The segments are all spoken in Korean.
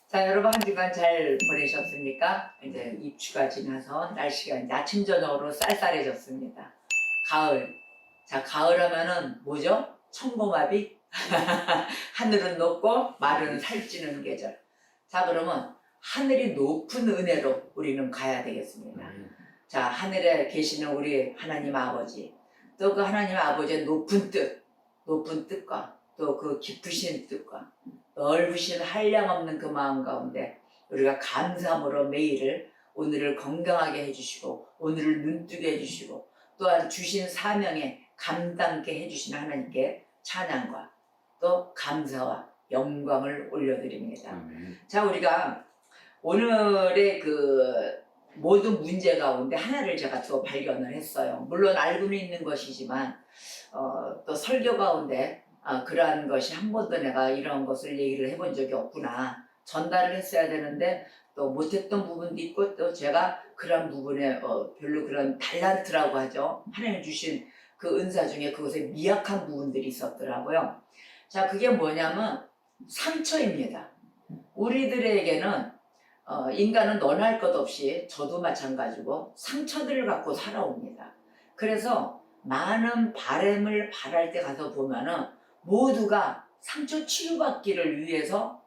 자, 여러분 한 주간 잘 보내셨습니까? 이제 입추가 지나서 날씨가 이제 아침 저녁으로 쌀쌀해졌습니다. 가을. 자, 가을 하면은 뭐죠? 청고마비? 하늘은 높고 마른 살찌는 계절. 자, 그러면 하늘이 높은 은혜로 우리는 가야 되겠습니다. 자, 하늘에 계시는 우리 하나님 아버지, 또 그 하나님 아버지의 높은 뜻과 또 그 깊으신 뜻과 넓으신 한량없는 그 마음 가운데 우리가 감사함으로 매일을 오늘을 건강하게 해주시고 오늘을 눈뜨게 해주시고 또한 주신 사명에 감당케 해주신 하나님께 찬양과 또 감사와 영광을 올려드립니다. 자, 우리가 오늘의 그 모든 문제 가운데 하나를 제가 또 발견을 했어요. 물론 알고는 있는 것이지만 또 설교 가운데 그러한 것이 한 번도 내가 이런 것을 얘기를 해본 적이 없구나, 전달을 했어야 되는데 또 못했던 부분도 있고 또 제가 그런 부분에 별로 그런 달란트라고 하죠, 하나님 주신 그 은사 중에 그것에 미약한 부분들이 있었더라고요. 자, 그게 뭐냐면 상처입니다. 우리들에게는 인간은 너나 것 없이 저도 마찬가지고 상처들을 갖고 살아옵니다. 그래서 많은 바람을 바랄 때 가서 보면은 모두가 상처 치유받기를 위해서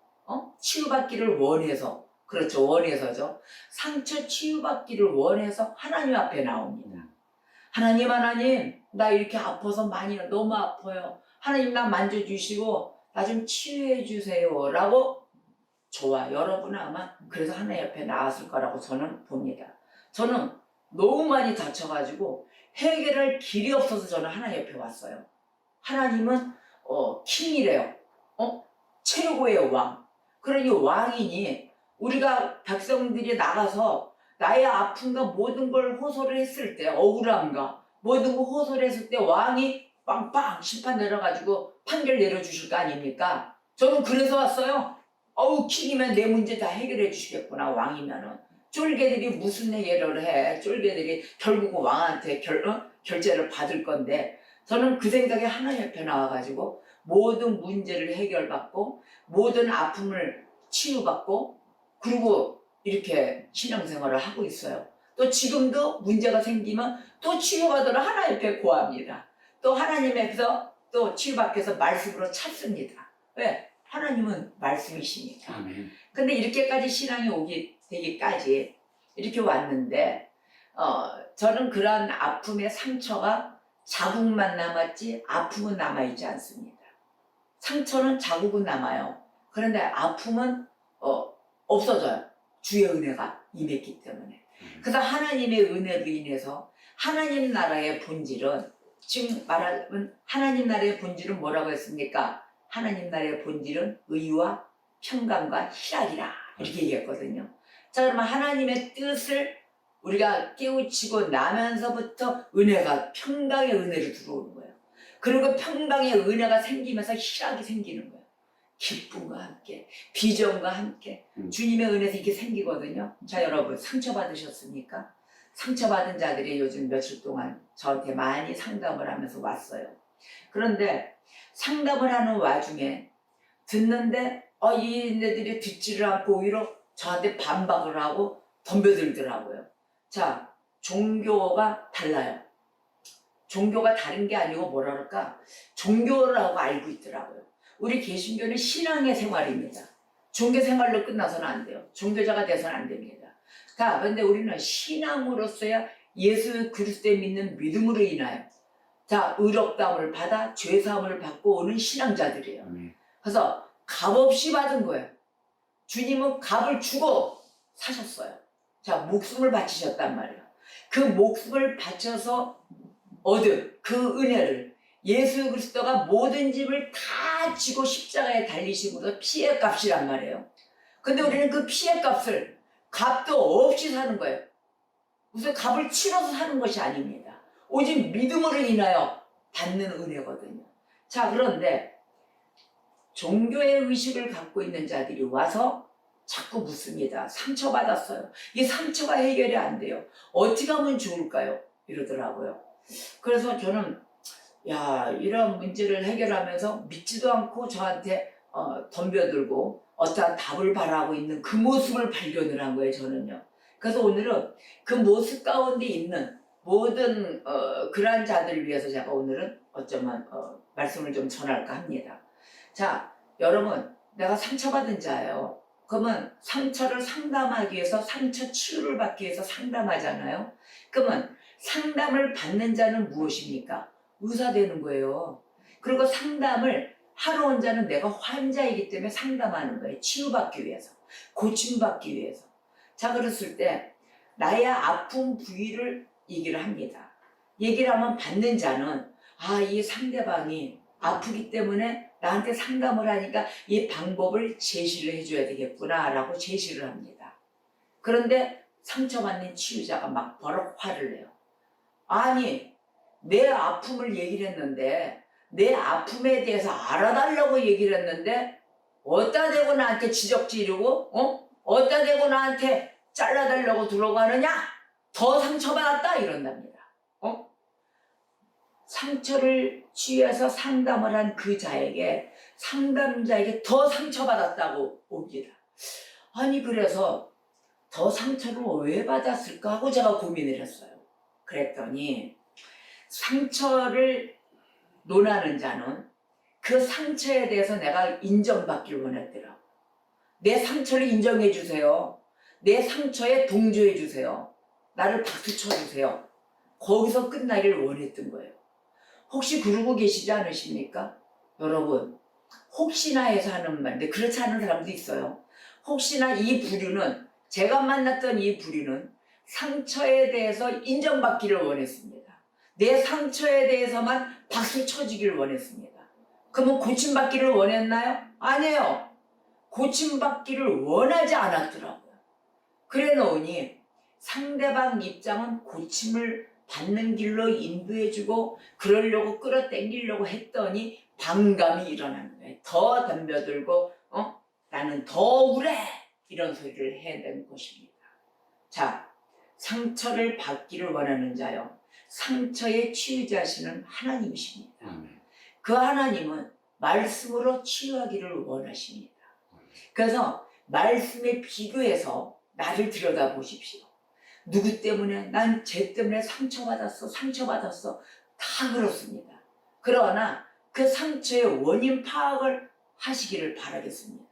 치유받기를 원해서, 그렇죠, 원해서죠. 상처 치유받기를 원해서 하나님 앞에 나옵니다. 하나님 나 이렇게 아파서 많이 너무 아파요. 하나님 나 만져주시고 나 좀 치유해 주세요 라고 저와 여러분은 아마 그래서 하나님 옆에 나왔을 거라고 저는 봅니다. 저는 너무 많이 다쳐가지고 해결할 길이 없어서 저는 하나님 옆에 왔어요. 하나님은 킹이래요. 최고의 왕. 그러니 왕이니 우리가 백성들이 나가서 나의 아픔과 모든 걸 호소를 했을 때, 억울함과 모든 걸 호소를 했을 때 왕이 빵빵 심판 내려가지고 판결 내려주실 거 아닙니까? 저는 그래서 왔어요. 킹이면 내 문제 다 해결해 주시겠구나. 왕이면은 쫄개들이 무슨 해결을 해. 쫄개들이 결국은 왕한테 결제를 받을 건데, 저는 그 생각에 하나님 옆에 나와가지고 모든 문제를 해결받고 모든 아픔을 치유받고 그리고 이렇게 신앙생활을 하고 있어요. 또 지금도 문제가 생기면 또 치유받으러 하나님 옆에 구합니다. 또 하나님 앞에서 또 치유받기 위해서 말씀으로 찾습니다. 왜? 하나님은 말씀이시니까. 아멘. 근데 이렇게까지 신앙이 되기까지 이렇게 왔는데 저는 그런 아픔의 상처가 자국만 남았지 아픔은 남아있지 않습니다. 상처는 자국은 남아요. 그런데 아픔은 없어져요. 주의 은혜가 임했기 때문에. 그래서 하나님의 은혜로 인해서 하나님 나라의 본질은, 지금 말하면 하나님 나라의 본질은 뭐라고 했습니까? 하나님 나라의 본질은 의와 평강과 희락이라 이렇게 얘기했거든요. 자, 그러면 하나님의 뜻을 우리가 깨우치고 나면서부터 은혜가, 평강의 은혜로 들어오는 거예요. 그리고 평강의 은혜가 생기면서 희락이 생기는 거예요. 기쁨과 함께, 비전과 함께 주님의 은혜에서 이렇게 생기거든요. 자, 여러분 상처받으셨습니까? 상처받은 자들이 요즘 며칠 동안 저한테 많이 상담을 하면서 왔어요. 그런데 상담을 하는 와중에 듣는데 얘네들이 듣지를 않고 오히려 저한테 반박을 하고 덤벼들더라고요. 자, 종교가 달라요. 종교가 다른 게 아니고 뭐라 그럴까? 종교라고 알고 있더라고요. 우리 개신교는 신앙의 생활입니다. 종교 생활로 끝나서는 안 돼요. 종교자가 돼서는 안 됩니다. 그런데 우리는 신앙으로서야 예수 그리스도에 믿는 믿음으로 인하여 의롭다함을 받아 죄사함을 받고 오는 신앙자들이에요. 그래서 값없이 받은 거예요. 주님은 값을 주고 사셨어요. 자, 목숨을 바치셨단 말이에요. 그 목숨을 바쳐서 얻은 그 은혜를 예수 그리스도가 모든 짐을 다 지고 십자가에 달리심으로 피해 값이란 말이에요. 근데 우리는 그 피해 값을 값도 없이 사는 거예요. 무슨 값을 치러서 사는 것이 아닙니다. 오직 믿음으로 인하여 받는 은혜거든요. 자, 그런데 종교의 의식을 갖고 있는 자들이 와서 자꾸 묻습니다. 상처받았어요. 이 상처가 해결이 안 돼요. 어떻게 하면 좋을까요? 이러더라고요. 그래서 저는 이런 문제를 해결하면서 믿지도 않고 저한테 덤벼들고 어떠한 답을 바라고 있는 그 모습을 발견을 한 거예요, 저는요. 그래서 오늘은 그 모습 가운데 있는 모든 그러한 자들을 위해서 제가 오늘은 어쩌면 말씀을 좀 전할까 합니다. 자, 여러분, 내가 상처받은 자예요. 그러면 상처를 상담하기 위해서 상처 치유를 받기 위해서 상담하잖아요. 그러면 상담을 받는 자는 무엇입니까? 의사 되는 거예요. 그리고 상담을 하러 온 자는 내가 환자이기 때문에 상담하는 거예요. 치유받기 위해서, 고침받기 위해서. 자, 그랬을 때 나의 아픈 부위를 얘기를 합니다. 얘기를 하면 받는 자는 이 상대방이 아프기 때문에 나한테 상담을 하니까 이 방법을 제시를 해줘야 되겠구나 라고 제시를 합니다. 그런데 상처받는 치유자가 막 버럭 화를 내요. 아니, 내 아픔을 얘기를 했는데, 내 아픔에 대해서 알아달라고 얘기를 했는데 어디다 대고 나한테 지적지르고 어디다 대고 나한테 잘라달라고 들어가느냐? 더 상처받았다 이런답니다. 상처를 취해서 상담을 한 그 자에게, 상담자에게 더 상처받았다고 봅니다. 아니, 그래서 더 상처를 왜 받았을까 하고 제가 고민을 했어요. 그랬더니 상처를 논하는 자는 그 상처에 대해서 내가 인정받길 원했더라고. 내 상처를 인정해 주세요. 내 상처에 동조해 주세요. 나를 박수 쳐주세요. 거기서 끝나길 원했던 거예요. 혹시 그러고 계시지 않으십니까? 여러분, 혹시나 해서 하는 말인데 그렇지 않은 사람도 있어요. 혹시나 이 부류는, 제가 만났던 이 부류는 상처에 대해서 인정받기를 원했습니다. 내 상처에 대해서만 박수 쳐주기를 원했습니다. 그러면 고침받기를 원했나요? 아니에요. 고침받기를 원하지 않았더라고요. 그래 놓으니 상대방 입장은 고침을 받는 길로 인도해주고 그러려고 끌어당기려고 했더니 반감이 일어나는 거예요. 더 덤벼들고 나는 더 억울해 이런 소리를 해야 되는 것입니다. 자, 상처를 받기를 원하는 자요, 상처의 치유자시는 하나님이십니다. 그 하나님은 말씀으로 치유하기를 원하십니다. 그래서 말씀에 비교해서 나를 들여다보십시오. 누구 때문에? 난 쟤 때문에 상처받았어. 다 그렇습니다. 그러나 그 상처의 원인 파악을 하시기를 바라겠습니다.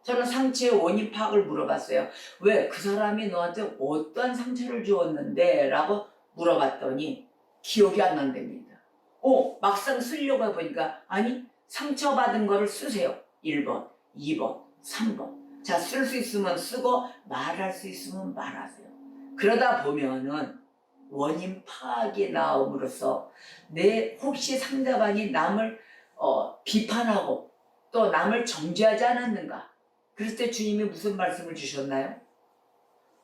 저는 상처의 원인 파악을 물어봤어요. 왜? 그 사람이 너한테 어떠한 상처를 주었는데? 라고 물어봤더니 기억이 안 난답니다. 막상 쓰려고 해보니까 아니, 상처받은 거를 쓰세요. 1번, 2번, 3번. 자, 쓸 수 있으면 쓰고 말할 수 있으면 말하세요. 그러다 보면은 원인 파악이 나옴으로써 혹시 상대방이 남을 비판하고 또 남을 정죄하지 않았는가? 그럴 때 주님이 무슨 말씀을 주셨나요?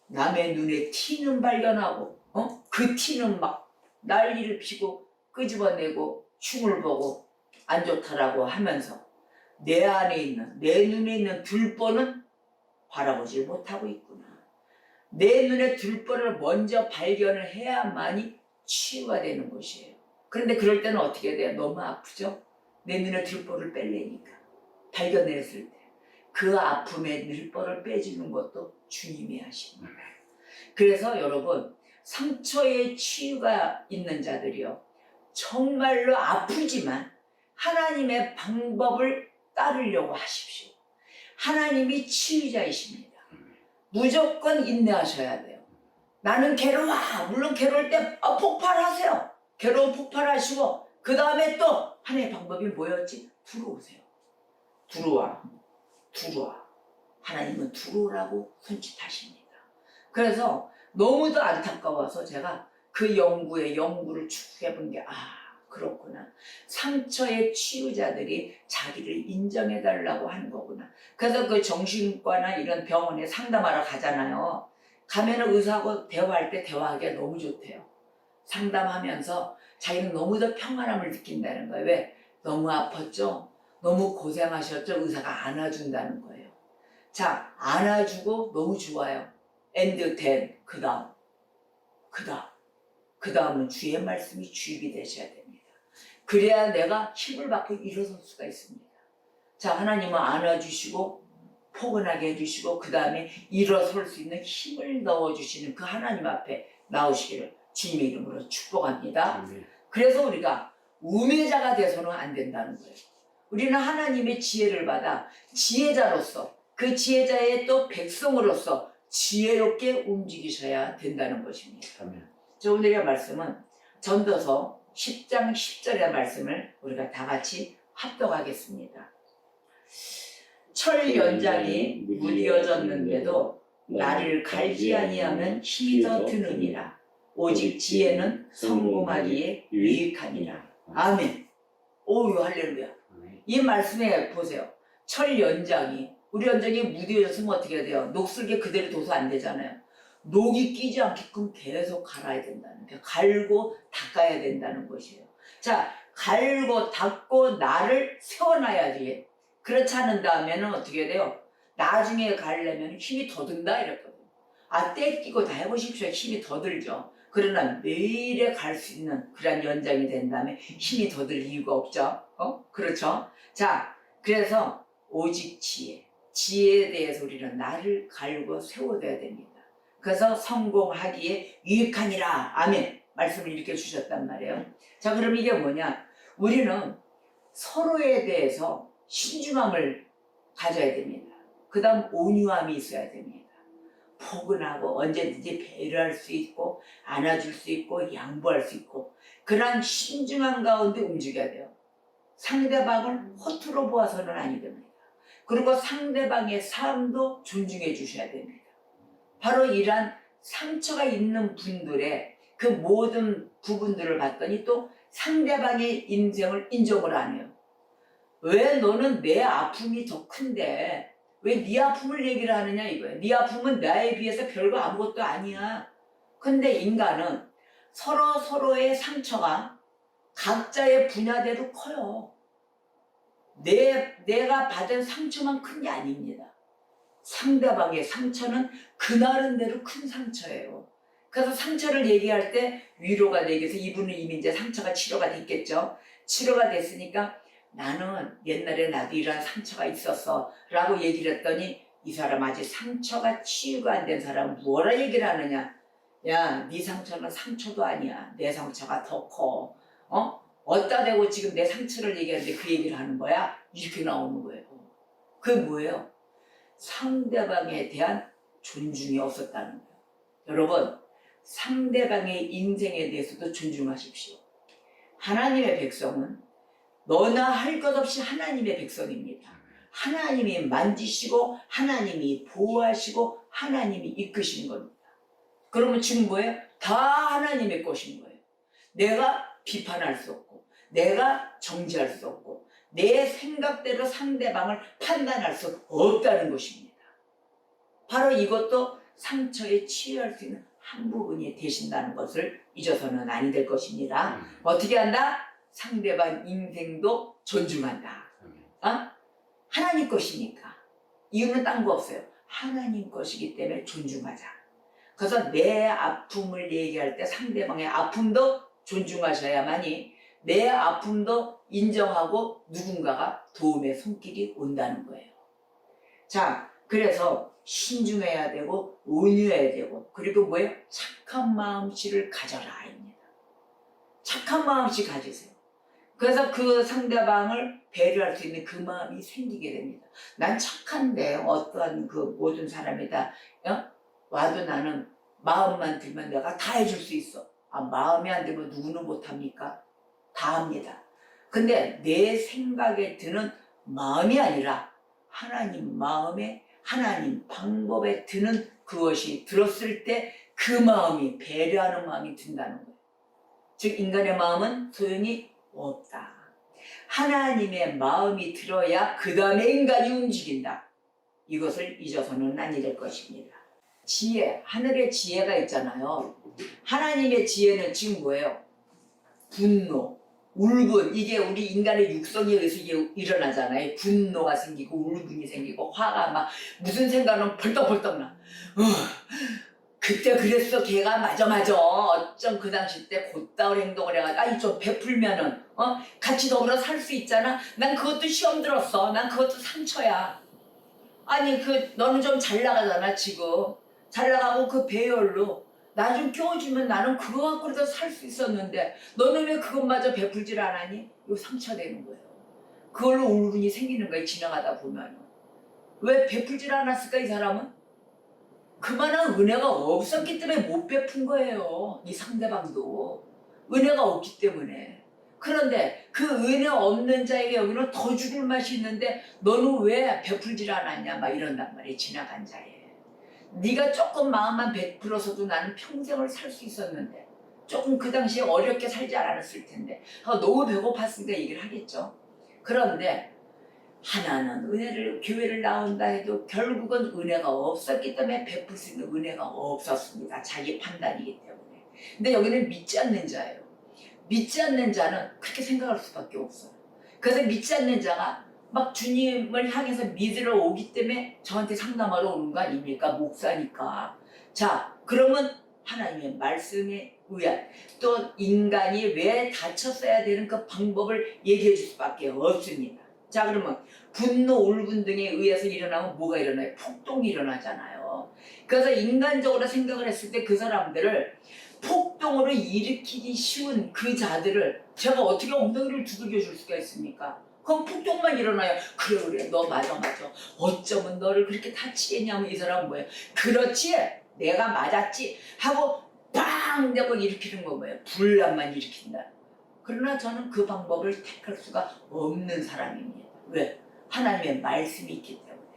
남의 눈에 티는 발견하고 그 티는 막 난리를 피고 끄집어내고 흉을 보고 안 좋다라고 하면서 내 안에 있는, 내 눈에 있는 들보는 바라보지 못하고 있구나. 내 눈에 들보를 먼저 발견을 해야만이 치유가 되는 것이에요. 그런데 그럴 때는 어떻게 돼요? 너무 아프죠? 내 눈에 들보를 뺄래니까. 발견했을 때 그 아픔의 들보를 빼주는 것도 주님이 하십니다. 그래서 여러분, 상처에 치유가 있는 자들이요, 정말로 아프지만 하나님의 방법을 따르려고 하십시오. 하나님이 치유자이십니다. 무조건 인내하셔야 돼요. 나는 괴로워. 물론 괴로울 때 폭발하세요. 괴로움 폭발하시고 그 다음에 또 하나님의 방법이 뭐였지? 들어오세요. 들어와. 하나님은 들어오라고 손짓하십니다. 그래서 너무도 안타까워서 제가 그 연구를 쭉 해본 게 그렇구나. 상처의 치유자들이 자기를 인정해달라고 하는 거구나. 그래서 그 정신과나 이런 병원에 상담하러 가잖아요. 가면은 의사하고 대화할 때 대화하기가 너무 좋대요. 상담하면서 자기는 너무도 평안함을 느낀다는 거예요. 왜? 너무 아팠죠? 너무 고생하셨죠? 의사가 안아준다는 거예요. 자, 안아주고 너무 좋아요. 엔드 10, 그 다음은 주의 말씀이 주입이 되셔야 됩니다. 그래야 내가 힘을 받고 일어설 수가 있습니다. 자, 하나님은 안아주시고 포근하게 해주시고 그 다음에 일어설 수 있는 힘을 넣어주시는 그 하나님 앞에 나오시기를 주님의 이름으로 축복합니다. 그래서 우리가 우매자가 돼서는 안 된다는 거예요. 우리는 하나님의 지혜를 받아 지혜자로서 그 지혜자의 또 백성으로서 지혜롭게 움직이셔야 된다는 것입니다. 아멘. 저 오늘의 말씀은 전도서 10장 10절의 말씀을 우리가 다 같이 합독하겠습니다. 철 연장이 무디어졌는데도 나를 갈지 아니하면 힘이 더 드느니라. 오직 지혜는 성공하기에 유익하니라. 아멘. 오유 할렐루야. 이 말씀에 보세요. 철 연장이 우리 연장이 무디어졌으면 어떻게 돼요? 녹슬게 그대로 둬서 안 되잖아요. 녹이 끼지 않게끔 계속 갈아야 된다는 게 갈고 닦아야 된다는 것이에요. 자, 갈고 닦고 나를 세워놔야지. 그렇지 않은 다음에는 어떻게 돼요? 나중에 가려면 힘이 더 든다 이랬거든요. 아, 때 끼고 다 해보십시오. 힘이 더 들죠. 그러나 매일에 갈 수 있는 그런 연장이 된 다음에 힘이 더 들 이유가 없죠. 그렇죠? 자, 그래서 오직 지혜에 대해서 우리는 나를 갈고 세워둬야 됩니다. 그래서 성공하기에 유익하니라. 아멘. 말씀을 이렇게 주셨단 말이에요. 자, 그럼 이게 뭐냐? 우리는 서로에 대해서 신중함을 가져야 됩니다. 그 다음 온유함이 있어야 됩니다. 포근하고 언제든지 배려할 수 있고 안아줄 수 있고 양보할 수 있고 그런 신중한 가운데 움직여야 돼요. 상대방을 허투루 보아서는 아니 됩니다. 그리고 상대방의 삶도 존중해 주셔야 됩니다. 바로 이러한 상처가 있는 분들의 그 모든 부분들을 봤더니 또 상대방의 인생을 인정을 안 해요. 왜 너는 내 아픔이 더 큰데 왜 네 아픔을 얘기를 하느냐 이거예요. 네 아픔은 나에 비해서 별거 아무것도 아니야. 근데 인간은 서로의 상처가 각자의 분야대로 커요. 내가 받은 상처만 큰 게 아닙니다. 상대방의 상처는 그 나름대로 큰 상처예요. 그래서 상처를 얘기할 때 위로가 되기 위해서 이분은 이미 이제 상처가 치료가 됐겠죠. 치료가 됐으니까 나는 옛날에 나도 이런 상처가 있었어 라고 얘기를 했더니 이 사람 아직 상처가 치유가 안 된 사람은 뭐라 얘기를 하느냐. 야, 네 상처는 상처도 아니야. 내 상처가 더 커. 어디다 대고 지금 내 상처를 얘기하는데 그 얘기를 하는 거야? 이렇게 나오는 거예요. 그게 뭐예요? 상대방에 대한 존중이 없었다는 거예요. 여러분, 상대방의 인생에 대해서도 존중하십시오. 하나님의 백성은 너나 할 것 없이 하나님의 백성입니다. 하나님이 만지시고 하나님이 보호하시고 하나님이 이끄시는 겁니다. 그러면 지금 뭐예요? 다 하나님의 것인 거예요. 내가 비판할 수 없고 내가 정지할 수 없고 내 생각대로 상대방을 판단할 수 없다는 것입니다. 바로 이것도 상처에 치유할 수 있는 한 부분이 되신다는 것을 잊어서는 아니 될 것입니다. 어떻게 한다? 상대방 인생도 존중한다. 하나님 것이니까. 이유는 딴 거 없어요. 하나님 것이기 때문에 존중하자. 그래서 내 아픔을 얘기할 때 상대방의 아픔도 존중하셔야만이 내 아픔도 인정하고 누군가가 도움의 손길이 온다는 거예요. 자, 그래서 신중해야 되고 온유해야 되고 그리고 뭐예요? 착한 마음씨를 가져라입니다. 착한 마음씨 가지세요. 그래서 그 상대방을 배려할 수 있는 그 마음이 생기게 됩니다. 난 착한데 어떠한 그 모든 사람이 다 와도 나는 마음만 들면 내가 다 해줄 수 있어. 아, 마음이 안 들면 누구는 못합니까? 다 합니다. 근데 내 생각에 드는 마음이 아니라 하나님 마음에 하나님 방법에 드는 그것이 들었을 때 그 마음이 배려하는 마음이 든다는 거예요. 즉 인간의 마음은 소용이 없다. 하나님의 마음이 들어야 그 다음에 인간이 움직인다. 이것을 잊어서는 아니 될 것입니다. 지혜, 하늘의 지혜가 있잖아요. 하나님의 지혜는 지금 뭐예요? 분노, 울분, 이게 우리 인간의 육성에 의해서 이게 일어나잖아요. 분노가 생기고 울분이 생기고 화가 막 무슨 생각은 벌떡벌떡 나. 그때 그랬어 걔가 맞아 어쩜 그 당시 때 곧다운 행동을 해가지고 아이 좀 베풀면은 같이 더불어 살 수 있잖아. 난 그것도 시험 들었어. 난 그것도 상처야. 아니 너는 좀 잘 나가잖아 지금. 잘 나가고 그 배열로 나 좀 껴주면 나는 그거 갖고도 살 수 있었는데 너는 왜 그것마저 베풀질 않았니? 이거 상처되는 거예요. 그걸로 울분이 생기는 거예요. 지나가다 보면. 왜 베풀질 않았을까 이 사람은? 그만한 은혜가 없었기 때문에 못 베푼 거예요. 이 상대방도. 은혜가 없기 때문에. 그런데 그 은혜 없는 자에게 여기는 더 죽을 맛이 있는데 너는 왜 베풀질 않았냐 막 이런단 말이에요. 지나간 자에. 네가 조금 마음만 베풀어서도 나는 평생을 살 수 있었는데 조금 그 당시에 어렵게 살지 않았을 텐데 너무 배고팠으니까 얘기를 하겠죠. 그런데 하나는 교회를 나온다 해도 결국은 은혜가 없었기 때문에 베풀 수 있는 은혜가 없었습니다. 자기 판단이기 때문에. 근데 여기는 믿지 않는 자예요. 믿지 않는 자는 그렇게 생각할 수밖에 없어요. 그래서 믿지 않는 자가 막 주님을 향해서 믿으러 오기 때문에 저한테 상담하러 오는 거 아닙니까? 목사니까. 자, 그러면 하나님의 말씀에 의한 또 인간이 왜 다쳤어야 되는 그 방법을 얘기해 줄 수밖에 없습니다. 자, 그러면 분노, 울분 등에 의해서 일어나면 뭐가 일어나요? 폭동이 일어나잖아요. 그래서 인간적으로 생각을 했을 때 그 사람들을 폭동으로 일으키기 쉬운 그 자들을 제가 어떻게 엉덩이를 두들겨 줄 수가 있습니까? 그럼 폭동만 일어나요. 그래 너 맞아. 어쩌면 너를 그렇게 다치겠냐면 이 사람은 뭐예요? 그렇지 내가 맞았지 하고 빵 내고 일으키는 거 뭐예요? 분란만 일으킨다. 그러나 저는 그 방법을 택할 수가 없는 사람입니다. 왜? 하나님의 말씀이 있기 때문에.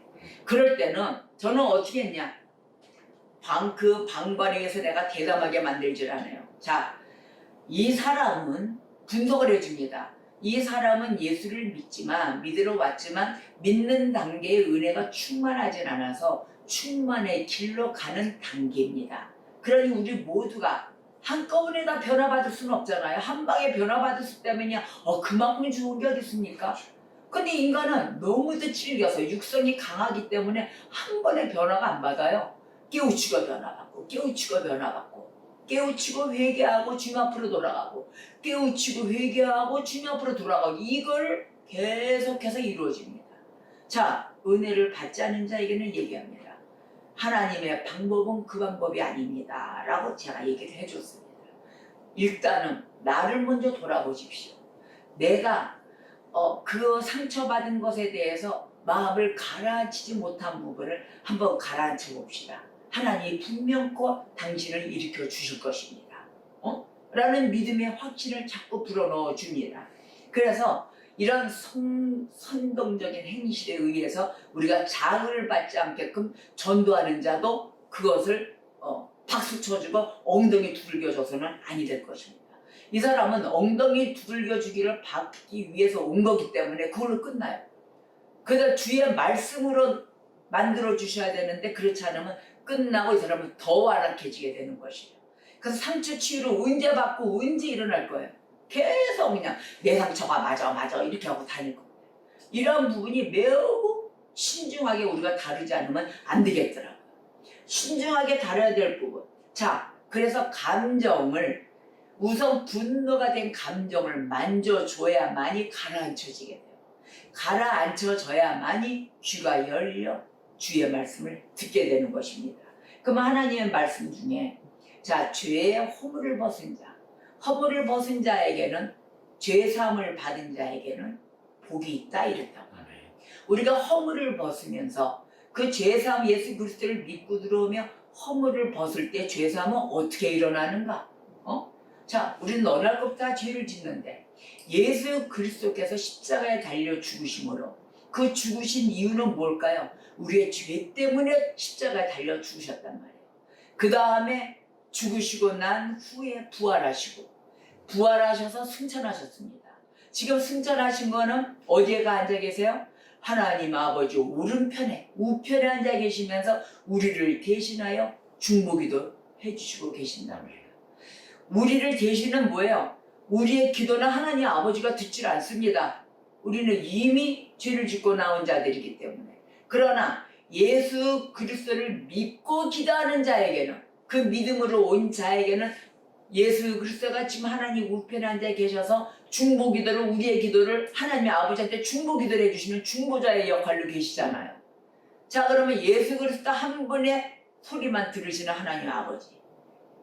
그럴 때는 저는 어떻게 했냐? 그 방관에서 내가 대담하게 만들 줄 아네요. 자, 이 사람은 분석을 해줍니다. 이 사람은 예수를 믿으러 왔지만 믿는 단계의 은혜가 충만하진 않아서 충만의 길로 가는 단계입니다. 그러니 우리 모두가 한꺼번에 다 변화받을 수는 없잖아요. 한 방에 변화받을 수 있다면요. 그만큼 좋은 게 어디 있습니까? 근데 인간은 너무도 찔겨서 육성이 강하기 때문에 한 번에 변화가 안 받아요. 깨우치고 변화받고 깨우치고 회개하고 주님 앞으로 돌아가고 깨우치고 회개하고 주님 앞으로 돌아가고 이걸 계속해서 이루어집니다. 자, 은혜를 받지 않은 자에게는 얘기합니다. 하나님의 방법은 그 방법이 아닙니다 라고 제가 얘기를 해줬습니다. 일단은 나를 먼저 돌아보십시오. 내가 그 상처받은 것에 대해서 마음을 가라앉히지 못한 부분을 한번 가라앉혀 봅시다. 하나님이 분명코 당신을 일으켜 주실 것입니다. 라는 믿음의 확신을 자꾸 불어넣어 줍니다. 그래서 이런 선동적인 행실에 의해서 우리가 자극을 받지 않게끔 전도하는 자도 그것을 박수 쳐주고 엉덩이 두들겨줘서는 아니 될 것입니다. 이 사람은 엉덩이 두들겨 주기를 받기 위해서 온 거기 때문에 그걸로 끝나요. 그래서 주의 말씀으로 만들어 주셔야 되는데 그렇지 않으면 끝나고 이 사람은 더 완악해지게 되는 것이에요. 그래서 상처 치유를 언제 받고 언제 일어날 거예요. 계속 그냥 내 상처가 맞아 이렇게 하고 다닐 겁니다. 이런 부분이 매우 신중하게 우리가 다루지 않으면 안 되겠더라고요. 신중하게 다뤄야 될 부분. 자, 그래서 감정을 우선 분노가 된 감정을 만져줘야만이 가라앉혀지게 돼요. 가라앉혀져야만이 귀가 열려 주의 말씀을 듣게 되는 것입니다. 그럼 하나님의 말씀 중에 자, 죄의 허물을 벗은 자, 허물을 벗은 자에게는 죄사함을 받은 자에게는 복이 있다 이랬다고 하나요. 우리가 허물을 벗으면서 그 죄사함 예수 그리스도를 믿고 들어오며 허물을 벗을 때 죄사함은 어떻게 일어나는가? 자, 우리는 어느 날부터 죄를 짓는데 예수 그리스도께서 십자가에 달려 죽으심으로 그 죽으신 이유는 뭘까요? 우리의 죄 때문에 십자가에 달려 죽으셨단 말이에요. 그 다음에 죽으시고 난 후에 부활하셔서 승천하셨습니다. 지금 승천하신 거는 어디에 앉아 계세요? 하나님 아버지 오른편에 우편에 앉아 계시면서 우리를 대신하여 중보기도 해주시고 계신단 말이에요. 우리를 대신은 뭐예요? 우리의 기도는 하나님 아버지가 듣질 않습니다. 우리는 이미 죄를 짓고 나온 자들이기 때문에. 그러나 예수 그리스도를 믿고 기도하는 자에게는 그 믿음으로 온 자에게는 예수 그리스도가 지금 하나님 우편에 앉아 계셔서 중보기도를 우리의 기도를 하나님의 아버지한테 중보기도를 해주시는 중보자의 역할로 계시잖아요. 자, 그러면 예수 그리스도 한 분의 소리만 들으시는 하나님 아버지.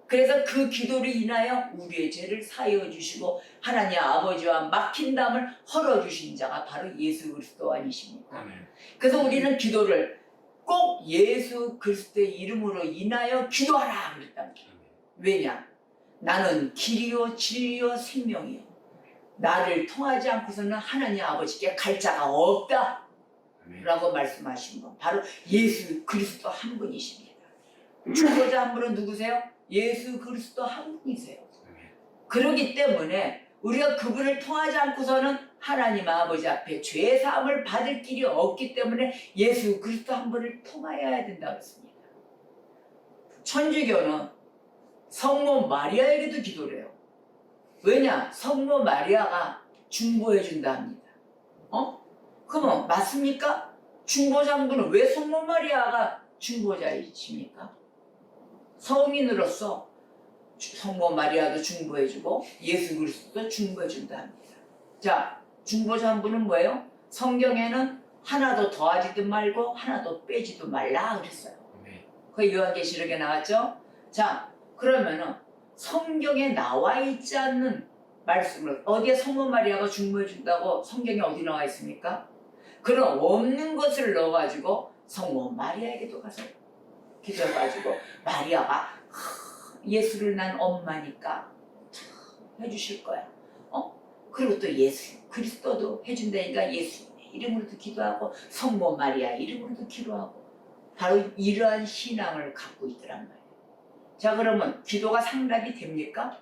그래서 그 기도를 인하여 우리의 죄를 사하여 주시고 하나님 아버지와 막힌 담을 헐어주신 자가 바로 예수 그리스도 아니십니까? 아멘. 그래서 우리는 기도를 꼭 예수 그리스도의 이름으로 인하여 기도하라 그랬답니다. 왜냐? 나는 길이요 진리요 생명이요. 나를 통하지 않고서는 하나님 아버지께 갈 자가 없다 아멘. 라고 말씀하신 건 바로 예수 그리스도 한 분이십니다. 중보자 한 분은 누구세요? 예수 그리스도 한 분이세요. 아멘. 그렇기 때문에 우리가 그분을 통하지 않고서는 하나님 아버지 앞에 죄사함을 받을 길이 없기 때문에 예수 그리스도 한 분을 통하여야 된다고 했습니다. 천주교는 성모 마리아에게도 기도를 해요. 왜냐? 성모 마리아가 중보해 준다 합니다. 그러면 맞습니까? 중보자 한 분은 왜 성모 마리아가 중보자이십니까? 성인으로서 성모 마리아도 중보해주고 예수 그리스도도 중보해준다 합니다. 자, 중보자 한 분은 뭐예요? 성경에는 하나도 더하지도 말고 하나도 빼지도 말라 그랬어요. 그 요한계시록에 나왔죠? 자, 그러면은 성경에 나와 있지 않는 말씀을 어디에 성모 마리아가 중보해준다고 성경에 어디 나와 있습니까? 그런 없는 것을 넣어가지고 성모 마리아에게도 가서 기도해가지고 마리아가 예수를 낳은 엄마니까 해주실 거야. 그리고 또 예수 그리스도도 해준다니까 예수 이름으로도 기도하고 성모 마리아 이름으로도 기도하고 바로 이러한 신앙을 갖고 있더란 말이에요. 자, 그러면 기도가 상답이 됩니까?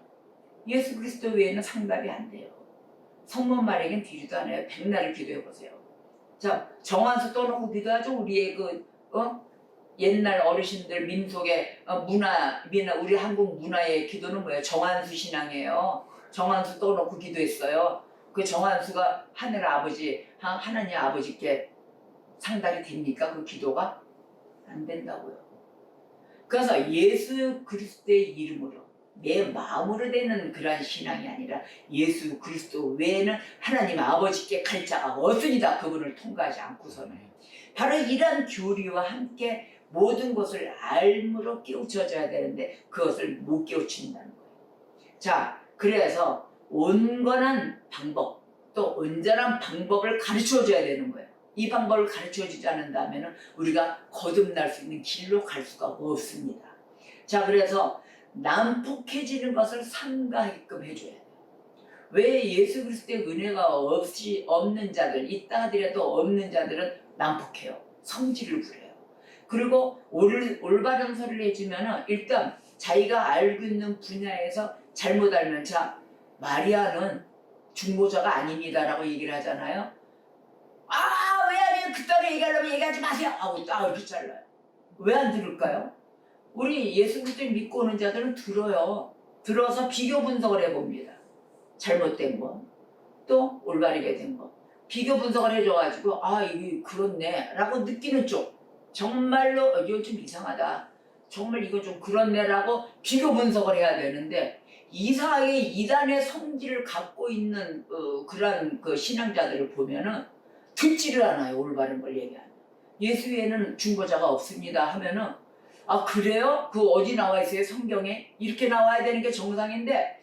예수 그리스도 외에는 상답이 안 돼요. 성모 마리아에겐 기도도 안 해요. 백날을 기도해 보세요. 자, 정한수 떠놓고 기도하죠. 우리의 옛날 어르신들 민속의 문화, 우리 한국 문화의 기도는 뭐예요? 정한수 신앙이에요. 정한수 떠놓고 기도했어요. 그 정한수가 하늘 아버지, 하나님 아버지께 상달이 됩니까? 그 기도가? 안 된다고요. 그래서 예수 그리스도의 이름으로 내 마음으로 되는 그러한 신앙이 아니라 예수 그리스도 외에는 하나님 아버지께 갈 자가 없으니다. 그분을 통과하지 않고서는. 바로 이러한 교리와 함께 모든 것을 알므로 깨우쳐져야 되는데 그것을 못 깨우친다는 거예요. 자, 그래서 온건한 방법 또 온전한 방법을 가르쳐줘야 되는 거예요. 이 방법을 가르쳐주지 않는다면 우리가 거듭날 수 있는 길로 갈 수가 없습니다. 자, 그래서 난폭해지는 것을 삼가게끔 해줘야 돼요. 왜 예수 그리스도의 은혜가 없는 자들, 있다 하더라도 없는 자들은 난폭해요. 성질을 부려요. 그리고 올바른 소리를 해주면 일단 자기가 알고 있는 분야에서 잘못 알면, 자, 마리아는 중보자가 아닙니다라고 얘기를 하잖아요. 왜 아니에요? 그따위 얘기하려면 얘기하지 마세요 하고 이렇게 잘라요. 왜 안 들을까요? 우리 예수 그리스도를 믿고 오는 자들은 들어요. 들어서 비교 분석을 해봅니다. 잘못된 거, 또 올바르게 된 거. 비교 분석을 해줘가지고 이게 그렇네 라고 느끼는 쪽, 정말로 이거 좀 이상하다, 정말 이거 좀 그렇네 라고 비교 분석을 해야 되는데, 이상하게 이단의 성질을 갖고 있는 그런 신앙자들을 보면은 듣지를 않아요. 올바른 걸 얘기하면. 예수 외에는 중보자가 없습니다 하면은 그래요? 그 어디 나와 있어요? 성경에? 이렇게 나와야 되는 게 정상인데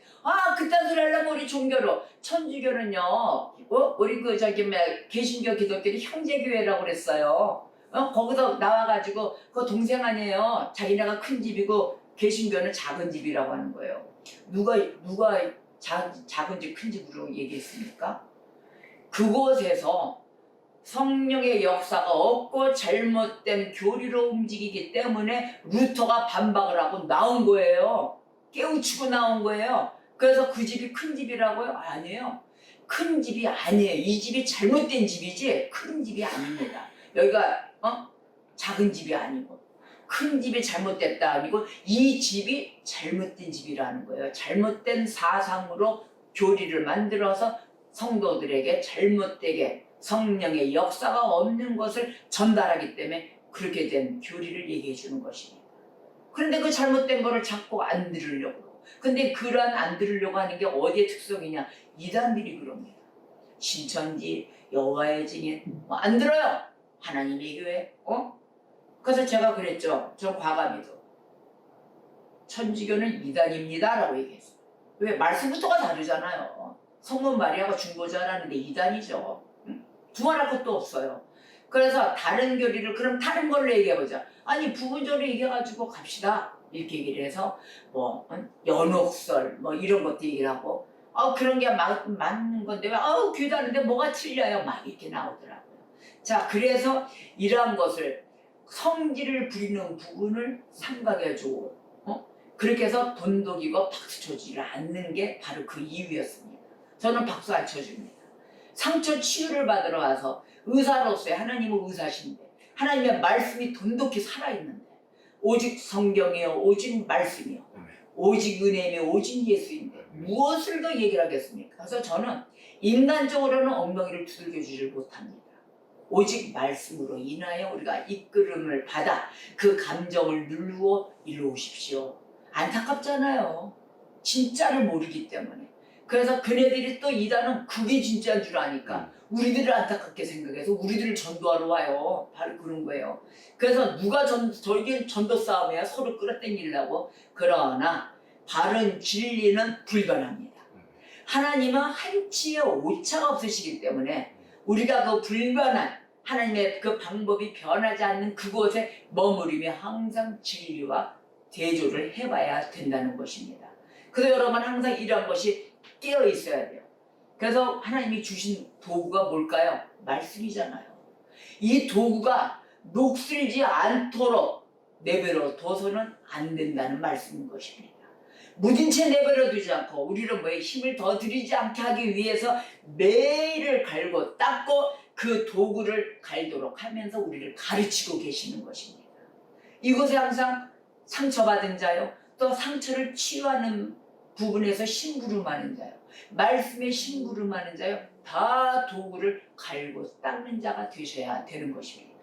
그딴 소리 하려면 우리 종교로, 천주교는요 우리 개신교 기독교는 형제교회라고 그랬어요. 거기서 나와가지고 그 동생 아니에요. 자기네가 큰 집이고 개신교는 작은 집이라고 하는 거예요. 누가 작은 집 큰 집으로 얘기했습니까? 그곳에서 성령의 역사가 없고 잘못된 교리로 움직이기 때문에 루터가 반박을 하고 나온 거예요. 깨우치고 나온 거예요. 그래서 그 집이 큰 집이라고요? 아니에요. 큰 집이 아니에요. 이 집이 잘못된 집이지 큰 집이 아닙니다. 여기가 작은 집이 아니고 큰 집이 잘못됐다 아니고 이 집이 잘못된 집이라는 거예요. 잘못된 사상으로 교리를 만들어서 성도들에게 잘못되게 성령의 역사가 없는 것을 전달하기 때문에 그렇게 된 교리를 얘기해 주는 것입니다. 그런데 그 잘못된 거를 자꾸 안 들으려고 그러고, 근데 그런 안 들으려고 하는 게 어디의 특성이냐? 이단들이 그럽니다. 신천지, 여호와의 증인 안 들어요. 하나님의 교회, 그래서 제가 그랬죠. 저 과감히도 천주교는 이단입니다 라고 얘기했어요. 왜? 말씀부터가 다르잖아요. 성문 마리아가 중보자라는데 이단이죠. 응? 두말할 것도 없어요. 그래서 다른 교리를 그럼 다른 걸로 얘기해보자. 아니 부분적으로 얘기해가지고 갑시다. 이렇게 얘기를 해서 뭐 연옥설 뭐 이런 것도 얘기를 하고 그런 게 맞는 건데 왜 귀다는데 뭐가 틀려요? 막 이렇게 나오더라고요. 자, 그래서 이러한 것을 성질을 부리는 부분을 삼각해주고 그렇게 해서 돈독이고 박수 쳐주지 않는 게 바로 그 이유였습니다. 저는 박수 안 쳐줍니다. 상처 치유를 받으러 와서 의사로서의 하나님은 의사신데 하나님의 말씀이 돈독히 살아있는데 오직 성경이요 오직 말씀이요 오직 은혜이며 오직 예수인데 무엇을 더 얘기를 하겠습니까? 그래서 저는 인간적으로는 엉덩이를 두들겨 주질 못합니다. 오직 말씀으로 인하여 우리가 이끌음을 받아 그 감정을 누르어 일로 오십시오. 안타깝잖아요. 진짜를 모르기 때문에. 그래서 그네들이 또 이단은 그게 진짜인 줄 아니까 우리들을 안타깝게 생각해서 우리들을 전도하러 와요. 바로 그런 거예요. 그래서 누가 저에겐 전도 싸움이야. 서로 끌어당기려고. 그러나 바른 진리는 불변합니다. 하나님은 한치의 오차가 없으시기 때문에 우리가 그 불변한 하나님의 그 방법이 변하지 않는 그곳에 머무르며 항상 진리와 대조를 해봐야 된다는 것입니다. 그래서 여러분 항상 이런 것이 깨어 있어야 돼요. 그래서 하나님이 주신 도구가 뭘까요? 말씀이잖아요. 이 도구가 녹슬지 않도록 내버려 둬서는 안 된다는 말씀인 것입니다. 묻은 채 내버려 두지 않고 우리를 뭐에 힘을 더 들이지 않게 하기 위해서 매일을 갈고 닦고 그 도구를 갈도록 하면서 우리를 가르치고 계시는 것입니다. 이곳에 항상 상처받은 자요, 또 상처를 치유하는 부분에서 심부름하는 자요, 말씀에 심부름하는 자요, 다 도구를 갈고 닦는 자가 되셔야 되는 것입니다.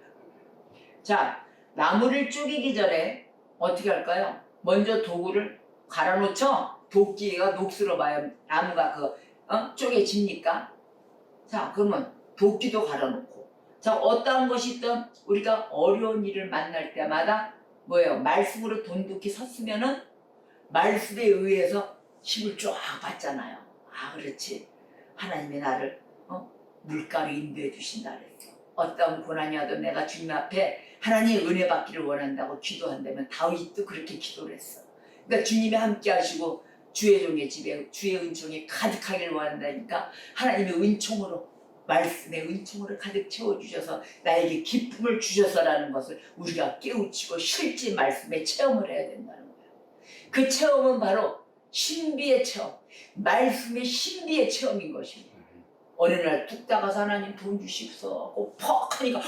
자, 나무를 쪼개기 전에 어떻게 할까요? 먼저 도구를 갈아놓죠? 도끼가 녹슬어봐야 나무가 쪼개집니까? 자, 그러면 도끼도 갈아놓고, 자, 어떠한 것이 있든 우리가 어려운 일을 만날 때마다 뭐예요? 말씀으로 돈독히 섰으면은 말씀에 의해서 힘을 쫙 받잖아요. 그렇지. 하나님이 나를 물가로 인도해 주신다 그랬어. 어떤 고난이 와도 내가 주님 앞에 하나님의 은혜 받기를 원한다고 기도한다면 다윗도 그렇게 기도를 했어. 그러니까 주님이 함께 하시고 주의 종의 집에 주의 은총이 가득하기를 원한다니까 하나님의 은총으로 말씀의 은총으로 가득 채워주셔서 나에게 기쁨을 주셔서라는 것을 우리가 깨우치고 실제 말씀에 체험을 해야 된다는 거예요. 그 체험은 바로 신비의 체험, 말씀의 신비의 체험인 것입니다. 어느 날 뚝 따가서 하나님 돈 주십소 하고 퍽 하니까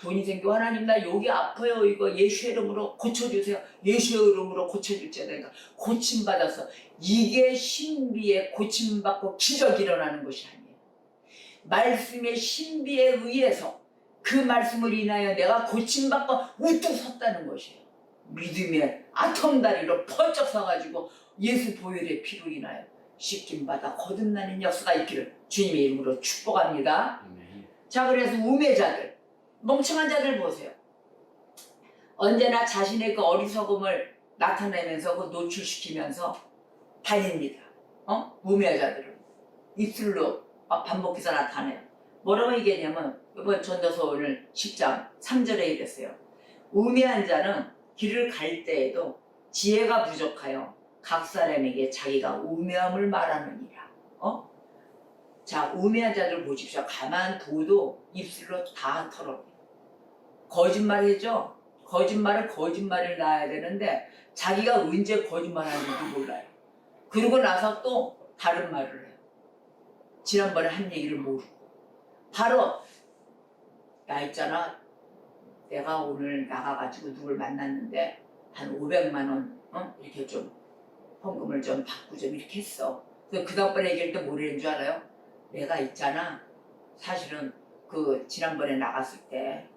돈이 생겨. 하나님 나 여기 아파요. 이거 예수의 이름으로 고쳐주세요. 예수의 이름으로 고쳐줄지어다. 고침받아서 이게 신비의 고침받고 기적이 일어나는 것이 아니에요. 말씀의 신비에 의해서 그 말씀을 인하여 내가 고침받고 우뚝 섰다는 것이에요. 믿음의 아톰다리로 펄쩍 서가지고 예수 보혈의 피로 인하여 씻김받아 거듭나는 역사가 있기를 주님의 이름으로 축복합니다. 자, 그래서 우매자들, 멍청한 자들 보세요. 언제나 자신의 그 어리석음을 나타내면서 그 노출시키면서 다닙니다. 우매자들은 입술로 반복해서 나타내요. 뭐라고 얘기했냐면 이번 전도서 오늘 10장 3절에 이랬어요. 우매한 자는 길을 갈 때에도 지혜가 부족하여 각 사람에게 자기가 우매함을 말하느니라. 자, 우매한 자들 보십시오. 가만둬도 입술로 다 털어요. 거짓말이죠. 거짓말을 놔야 되는데 자기가 언제 거짓말하는지도 몰라요. 그러고 나서 또 다른 말을 해요. 지난번에 한 얘기를 모르고. 바로 나 있잖아. 내가 오늘 나가가지고 누굴 만났는데 한 500만 원 이렇게 좀 헌금을 좀 받고 좀 이렇게 했어. 그래서 그 다음번에 얘기할 때 뭐라는 줄 알아요? 내가 있잖아. 사실은 그 지난번에 나갔을 때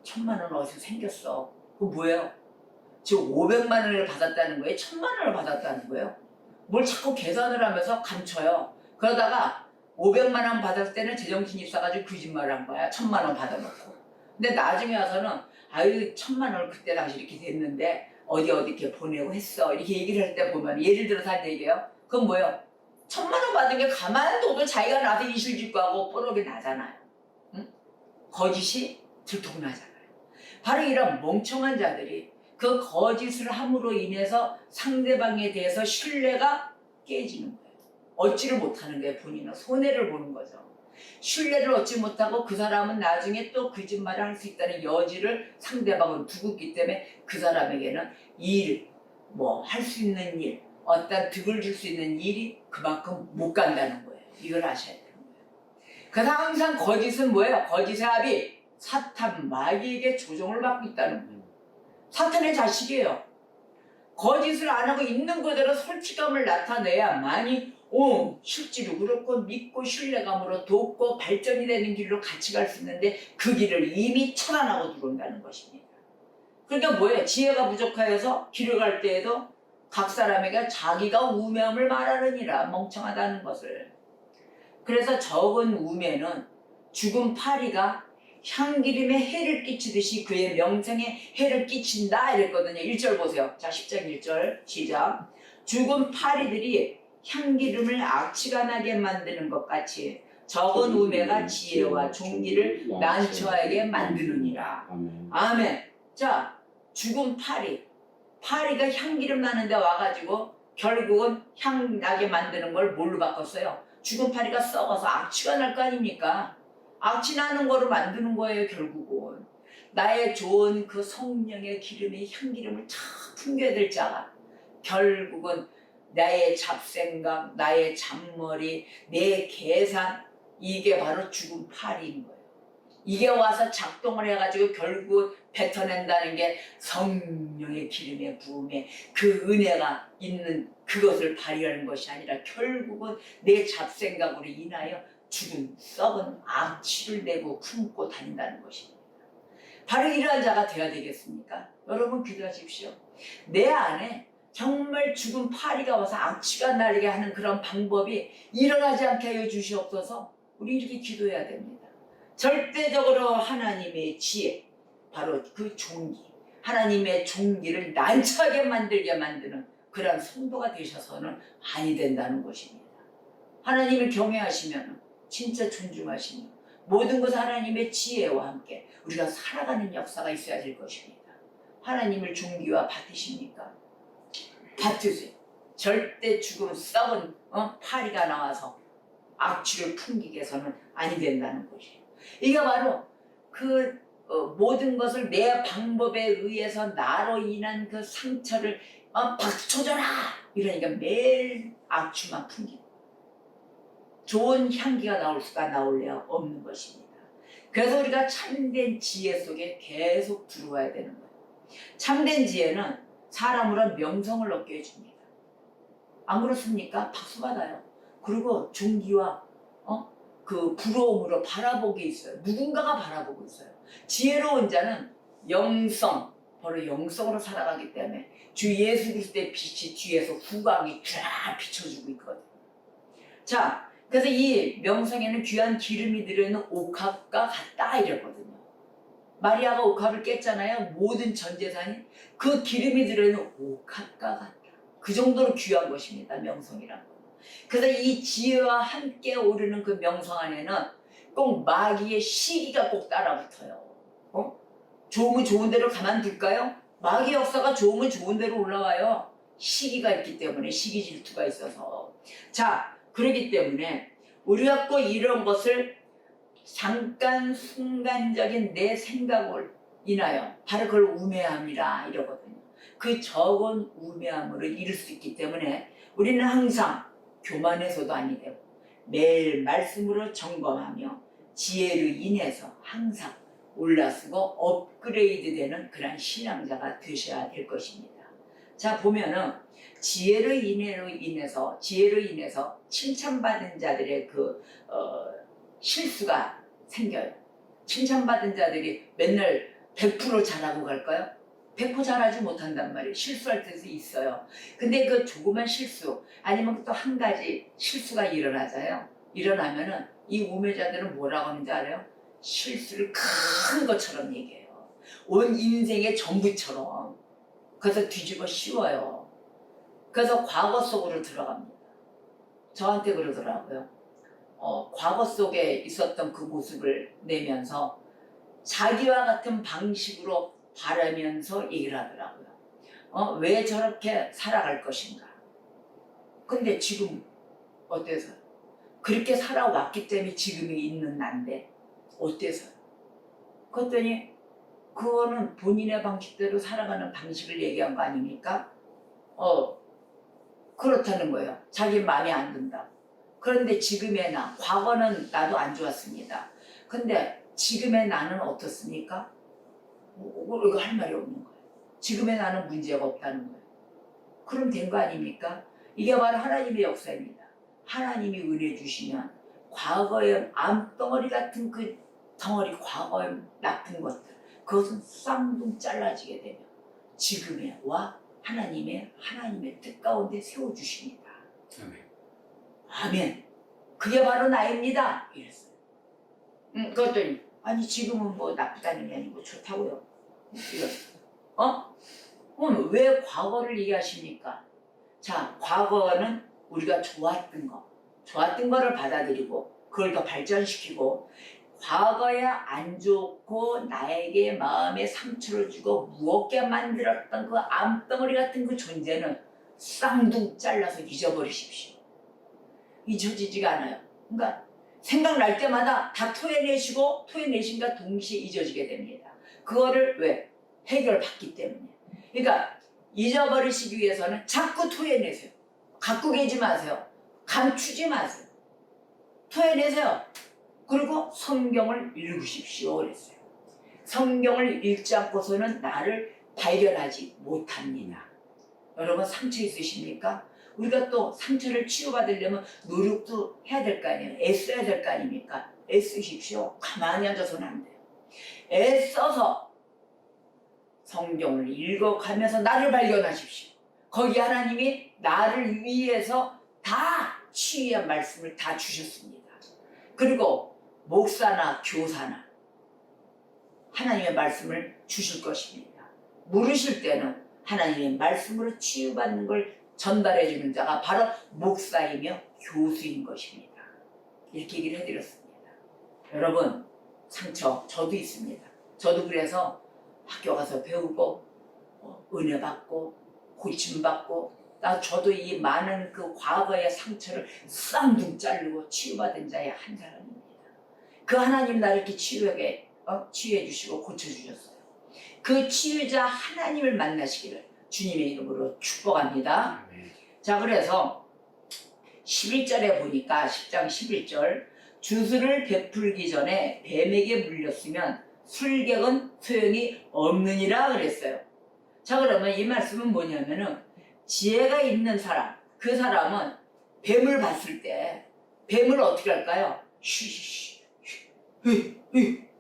1000만 원 어디서 생겼어. 그거 뭐예요? 지금 500만 원을 받았다는 거예요? 1000만 원을 받았다는 거예요? 뭘 자꾸 계산을 하면서 감춰요. 그러다가 500만 원 받았을 때는 제정신이 있어가지고 거짓말을 한 거야. 1000만 원 받아놓고. 근데 나중에 와서는 아유 1,000만 원을 그때 당시 이렇게 됐는데 어디 이렇게 보내고 했어 이렇게 얘기를 할 때 보면 예를 들어서 한 얘기예요. 그건 뭐예요? 1,000만 원 받은 게 가만둬도 자기가 나서 이실직고 하고 뽀록이 나잖아요. 응? 거짓이 들통나잖아요. 바로 이런 멍청한 자들이 그 거짓을 함으로 인해서 상대방에 대해서 신뢰가 깨지는 거예요. 얻지를 못하는 거예요. 본인은 손해를 보는 거죠. 신뢰를 얻지 못하고 그 사람은 나중에 또 거짓말을 할 수 있다는 여지를 상대방은 두고 있기 때문에 그 사람에게는 일, 뭐 할 수 있는 일, 어떤 득을 줄 수 있는 일이 그만큼 못 간다는 거예요. 이걸 아셔야 되는 거예요. 그래서 항상 거짓은 뭐예요? 거짓의 합이 사탄, 마귀에게 조종을 받고 있다는 거예요. 사탄의 자식이에요. 거짓을 안 하고 있는 그대로 솔직함을 나타내야만이 실제로 그렇고 믿고 신뢰감으로 돕고 발전이 되는 길로 같이 갈 수 있는데 그 길을 이미 차단하고 들어온다는 것입니다. 그러니까 뭐예요? 지혜가 부족하여서 길을 갈 때에도 각 사람에게 자기가 우매함을 말하느니라 멍청하다는 것을. 그래서 적은 우매는 죽은 파리가 향기름에 해를 끼치듯이 그의 명성에 해를 끼친다 이랬거든요. 1절 보세요. 자 10장 1절 시작. 죽은 파리들이 향기름을 악취가 나게 만드는 것 같이 적은 우매가 지혜와 종기를 난처하게 만드느니라. 아멘. 자 죽은 파리가 향기름 나는데 와가지고 결국은 향 나게 만드는 걸 뭘로 바꿨어요? 죽은 파리가 썩어서 악취가 날 거 아닙니까? 악취 나는 거를 만드는 거예요. 결국은 나의 좋은 그 성령의 기름의 향기름을 참 풍겨야 될 자가 결국은 나의 잡생각, 나의 잔머리, 내 계산, 이게 바로 죽은 파리인 거예요. 이게 와서 작동을 해가지고 결국 뱉어낸다는 게 성령의 기름의 부음에 그 은혜가 있는 그것을 발휘하는 것이 아니라 결국은 내 잡생각으로 인하여 죽은 썩은 악취를 내고 품고 다닌다는 것입니다. 바로 이러한 자가 되어야 되겠습니까? 여러분 기도하십시오. 내 안에 정말 죽은 파리가 와서 악취가 나게 하는 그런 방법이 일어나지 않게 하여 주시옵소서. 우리 이렇게 기도해야 됩니다. 절대적으로 하나님의 지혜, 바로 그 종기, 하나님의 종기를 난처하게 만들게 만드는 그런 성도가 되셔서는 아니 된다는 것입니다. 하나님을 경외하시면 진짜 존중하시며 모든 것을 하나님의 지혜와 함께 우리가 살아가는 역사가 있어야 될 것입니다. 하나님을 존귀와 받으십니까? 받으세요. 절대 죽음 썩은 파리가 나와서 악취를 풍기게 해서는 아니 된다는 것이에요. 이게 바로 그 모든 것을 내 방법에 의해서 나로 인한 그 상처를 박쳐줘라 이러니까 매일 악취만 풍기고 좋은 향기가 나올 수가 나올래야 없는 것입니다. 그래서 우리가 참된 지혜 속에 계속 들어와야 되는 거예요. 참된 지혜는 사람으로 명성을 얻게 해줍니다. 안 그렇습니까? 박수 받아요. 그리고 존귀와 그 부러움으로 바라보게 있어요. 누군가가 바라보고 있어요. 지혜로운 자는 영성, 바로 영성으로 살아가기 때문에 주 예수 그리스도의 빛이 뒤에서 후광이 쫙 비춰주고 있거든요. 자, 그래서 이 명성에는 귀한 기름이 들어있는 옥합과 같다 이랬거든요. 마리아가 옥합을 깼잖아요. 모든 전 재산이 그 기름이 들어있는 옥합과 같다. 그 정도로 귀한 것입니다. 명성이란 거. 그래서 이 지혜와 함께 오르는 그 명성 안에는 꼭 마귀의 시기가 꼭 따라붙어요. 좋으면 좋은 대로 가만둘까요? 마귀 역사가 좋으면 좋은 대로 올라와요. 시기가 있기 때문에 시기 질투가 있어서. 자, 그렇기 때문에 우리가 꼭 이런 것을 잠깐 순간적인 내 생각을 인하여 바로 그걸 우매함이라 이러거든요. 그 적은 우매함으로 이룰 수 있기 때문에 우리는 항상 교만해서도 아니 되고 매일 말씀으로 점검하며 지혜로 인해서 항상 올라서고 업그레이드 되는 그런 신앙자가 되셔야 될 것입니다. 자, 보면은 지혜로 인해서 칭찬받은 자들의 실수가 생겨요. 칭찬받은 자들이 맨날 100% 잘하고 갈까요? 100% 잘하지 못한단 말이에요. 실수할 때도 있어요. 근데 그 조그만 실수 아니면 또 한 가지 실수가 일어나면은 이 우매자들은 뭐라고 하는지 알아요? 실수를 큰 것처럼 얘기해요. 온 인생의 전부처럼. 그래서 뒤집어 씌워요. 그래서 과거 속으로 들어갑니다. 저한테 그러더라고요. 과거 속에 있었던 그 모습을 내면서 자기와 같은 방식으로 바라면서 얘기를 하더라고요. 왜 저렇게 살아갈 것인가. 근데 지금 어때서요? 그렇게 살아왔기 때문에 지금이 있는 난데 어때서요? 그랬더니 그거는 본인의 방식대로 살아가는 방식을 얘기한 거 아닙니까? 그렇다는 거예요. 자기 마음에 안 든다. 그런데 지금의 나, 과거는 나도 안 좋았습니다. 근데 지금의 나는 어떻습니까? 이거 할 말이 없는 거예요. 지금의 나는 문제가 없다는 거예요. 그럼 된 거 아닙니까? 이게 바로 하나님의 역사입니다. 하나님이 은혜 주시면 과거의 암덩어리 같은 그 덩어리, 과거의 나쁜 것들, 그것은 쌍둥 잘라지게 되면 지금의 와 하나님의 뜻 가운데 세워주십니다. 아멘. 아멘. 그게 바로 나입니다. 이랬어요. 그랬더니 아니 지금은 뭐 나쁘다는 게 아니고 좋다고요. 그럼 왜 과거를 얘기하십니까? 자, 과거는 우리가 좋았던 거를 받아들이고 그걸 더 발전시키고 과거에 안 좋고 나에게 마음에 상처를 주고 무겁게 만들었던 그 암덩어리 같은 그 존재는 쌍둥 잘라서 잊어버리십시오. 잊혀지지가 않아요. 그러니까 생각날 때마다 다 토해내신과 동시에 잊어지게 됩니다. 그거를 왜? 해결받기 때문에. 그러니까 잊어버리시기 위해서는 자꾸 토해내세요. 갖고 계지 마세요. 감추지 마세요. 토해내세요. 그리고 성경을 읽으십시오 그랬어요. 성경을 읽지 않고서는 나를 발견하지 못합니다. 여러분 상처 있으십니까? 우리가 또 상처를 치유받으려면 노력도 해야 될 거 아니에요. 애써야 될 거 아닙니까? 애쓰십시오. 가만히 앉아서는 안 돼요. 애써서 성경을 읽어가면서 나를 발견하십시오. 거기 하나님이 나를 위해서 다 치유의 말씀을 다 주셨습니다. 그리고 목사나 교사나 하나님의 말씀을 주실 것입니다. 물으실 때는 하나님의 말씀으로 치유받는 걸 전달해 주는 자가 바로 목사이며 교수인 것입니다. 이렇게 얘기를 해드렸습니다. 여러분 상처 저도 있습니다. 저도 그래서 학교 가서 배우고 은혜 받고 고침받고 저도 이 많은 그 과거의 상처를 쌍둥 자르고 치유받은 자의 한 사람입니다. 그 하나님 나를 이렇게 치유해 주시고 고쳐주셨어요. 그 치유자 하나님을 만나시기를 주님의 이름으로 축복합니다. 자, 그래서 11절에 보니까 10장 11절 주술을 베풀기 전에 뱀에게 물렸으면 술객은 소용이 없느니라 그랬어요. 자, 그러면 이 말씀은 뭐냐면은 지혜가 있는 사람, 그 사람은 뱀을 봤을 때 뱀을 어떻게 할까요?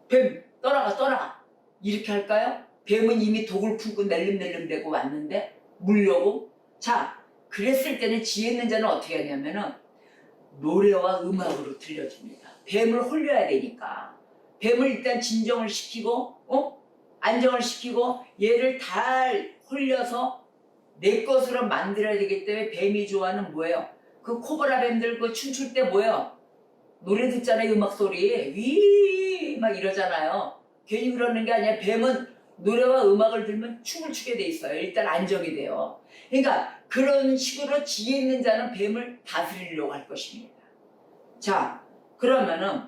뱀 떠나가 이렇게 할까요? 뱀은 이미 독을 품고 낼름낼름대고 왔는데 물려고. 자, 그랬을 때는 지혜 있는 자는 어떻게 하냐면은 노래와 음악으로 들려줍니다. 뱀을 홀려야 되니까 뱀을 일단 진정을 시키고 안정을 시키고 얘를 잘 홀려서 내 것으로 만들어야 되기 때문에 뱀이 좋아하는 뭐예요? 그 코브라 뱀들 그 춤출 때 뭐예요? 노래 듣잖아요. 음악 소리 위 막 이러잖아요. 괜히 그러는 게 아니라 뱀은 노래와 음악을 들으면 춤을 추게 돼 있어요. 일단 안정이 돼요. 그러니까 그런 식으로 지혜 있는 자는 뱀을 다스리려고 할 것입니다. 자, 그러면은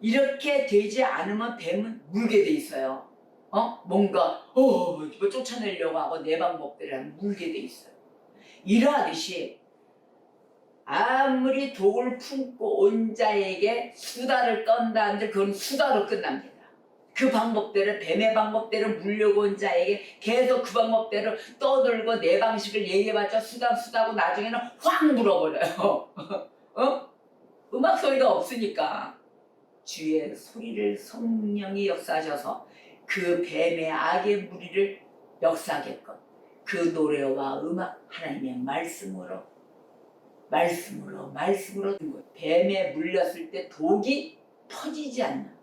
이렇게 되지 않으면 뱀은 물게 돼 있어요. 뭔가 뭐 쫓아내려고 하고 내 방법대로 물게 돼 있어요. 이러하듯이 아무리 독을 품고 온 자에게 수다를 떤다 한들 그건 수다로 끝납니다. 그 방법대로 뱀의 방법대로 물려고 온 자에게 계속 그 방법대로 떠들고 내 방식을 얘기해봤자 수다고 나중에는 확 물어버려요. 음악 소리가 없으니까 주의 소리를 성령이 역사하셔서 그 뱀의 악의 무리를 역사하게끔 그 노래와 음악 하나님의 말씀으로 뱀에 물렸을 때 독이 터지지 않는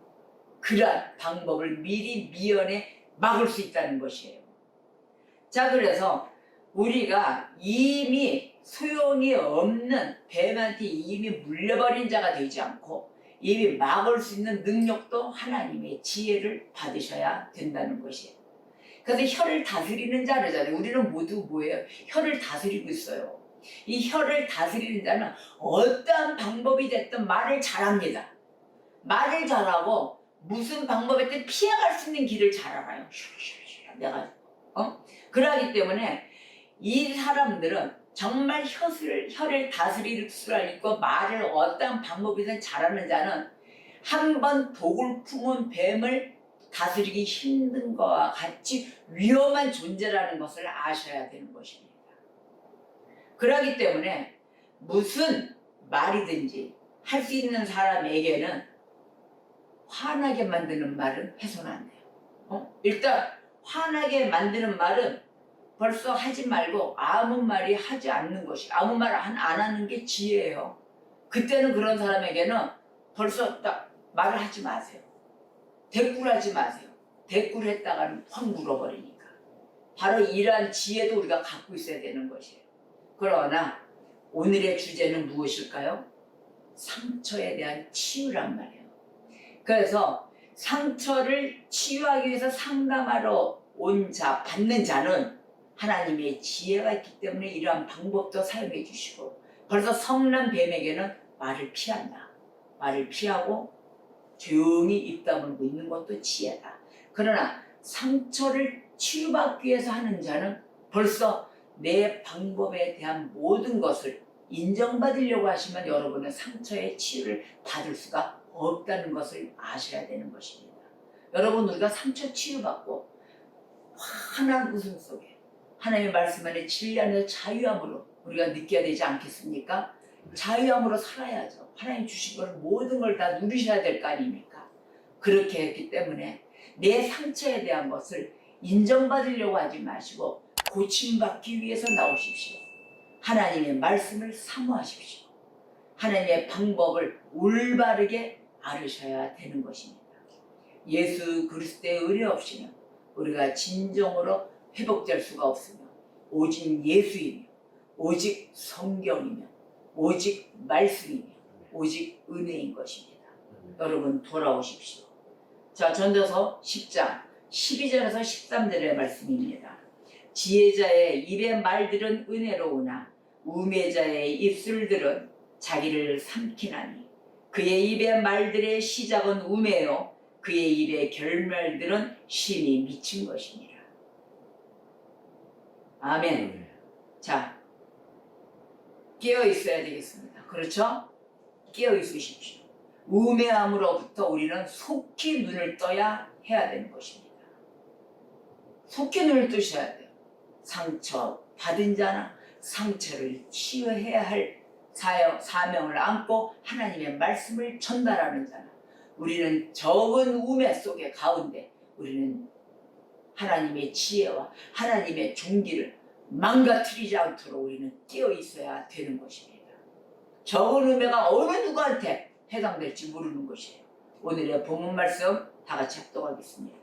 그러한 방법을 미리 미연에 막을 수 있다는 것이에요. 자, 그래서 우리가 이미 소용이 없는 뱀한테 이미 물려버린 자가 되지 않고 이미 막을 수 있는 능력도 하나님의 지혜를 받으셔야 된다는 것이에요. 그래서 혀를 다스리는 자잖아요. 우리는 모두 뭐예요? 혀를 다스리고 있어요. 이 혀를 다스리는 자는 어떠한 방법이 됐든 말을 잘합니다. 말을 잘하고 무슨 방법이든 피해갈 수 있는 길을 잘 알아요. 내가 그러기 때문에 이 사람들은 정말 혀를 다스릴 수가 있고 말을 어떠한 방법이든 잘하는 자는 한 번 독을 품은 뱀을 다스리기 힘든 것과 같이 위험한 존재라는 것을 아셔야 되는 것입니다. 그러기 때문에 무슨 말이든지 할 수 있는 사람에게는 화나게 만드는 말은 해서는 안 돼요. 일단 화나게 만드는 말은 벌써 하지 말고 아무 말이 하지 않는 것이, 아무 말 안 하는 게 지혜예요. 그때는 그런 사람에게는 벌써 딱 말을 하지 마세요. 대꾸하지 마세요. 대꾸를 했다가는 확 물어버리니까. 바로 이러한 지혜도 우리가 갖고 있어야 되는 것이에요. 그러나 오늘의 주제는 무엇일까요? 상처에 대한 치유란 말이에요. 그래서 상처를 치유하기 위해서 상담하러 온 자, 받는 자는 하나님의 지혜가 있기 때문에 이러한 방법도 사용해 주시고, 벌써 성난 뱀에게는 말을 피한다. 말을 피하고 조용히 입 다물고 있는 것도 지혜다. 그러나 상처를 치유받기 위해서 하는 자는 벌써 내 방법에 대한 모든 것을 인정받으려고 하시면 여러분은 상처의 치유를 받을 수가 없다는 것을 아셔야 되는 것입니다. 여러분, 우리가 상처 치유받고 환한 웃음 속에 하나님의 말씀 안에 진리 안에서 자유함으로 우리가 느껴야 되지 않겠습니까? 자유함으로 살아야죠. 하나님 주신 걸 모든 걸 다 누리셔야 될 거 아닙니까? 그렇게 했기 때문에 내 상처에 대한 것을 인정받으려고 하지 마시고 고침받기 위해서 나오십시오. 하나님의 말씀을 사모하십시오. 하나님의 방법을 올바르게 알으셔야 되는 것입니다. 예수 그리스도의 은혜 없이는 우리가 진정으로 회복될 수가 없으며 오직 예수이며 오직 성경이며 오직 말씀이며 오직 은혜인 것입니다. 여러분, 돌아오십시오. 자, 전도서 10장 12절에서 13절의 말씀입니다. 지혜자의 입의 말들은 은혜로우나 우매자의 입술들은 자기를 삼키나니 그의 입의 말들의 시작은 우매요 그의 입의 결말들은 신이 미친 것이니라. 아멘. 자, 깨어 있어야 되겠습니다. 그렇죠? 깨어 있으십시오. 우매함으로부터 우리는 속히 눈을 떠야 해야 되는 것입니다. 속히 눈을 뜨셔야 돼요. 상처 받은 자나 상처를 치유해야 할 사명을 안고 하나님의 말씀을 전달하는 자나, 우리는 적은 우매 속에 가운데 우리는 하나님의 지혜와 하나님의 종기를 망가뜨리지 않도록 우리는 깨어 있어야 되는 것입니다. 적은 우매가 어느 누구한테 해당될지 모르는 것이에요. 오늘의 본문 말씀 다 같이 합독하겠습니다.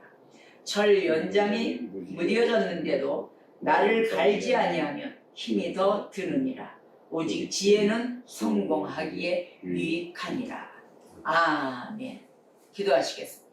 철 연장이 무뎌졌는데도 나를 갈지 아니하면 힘이 더 드느니라. 오직 지혜는 성공하기에 유익하니라. 아멘. 기도하시겠습니다.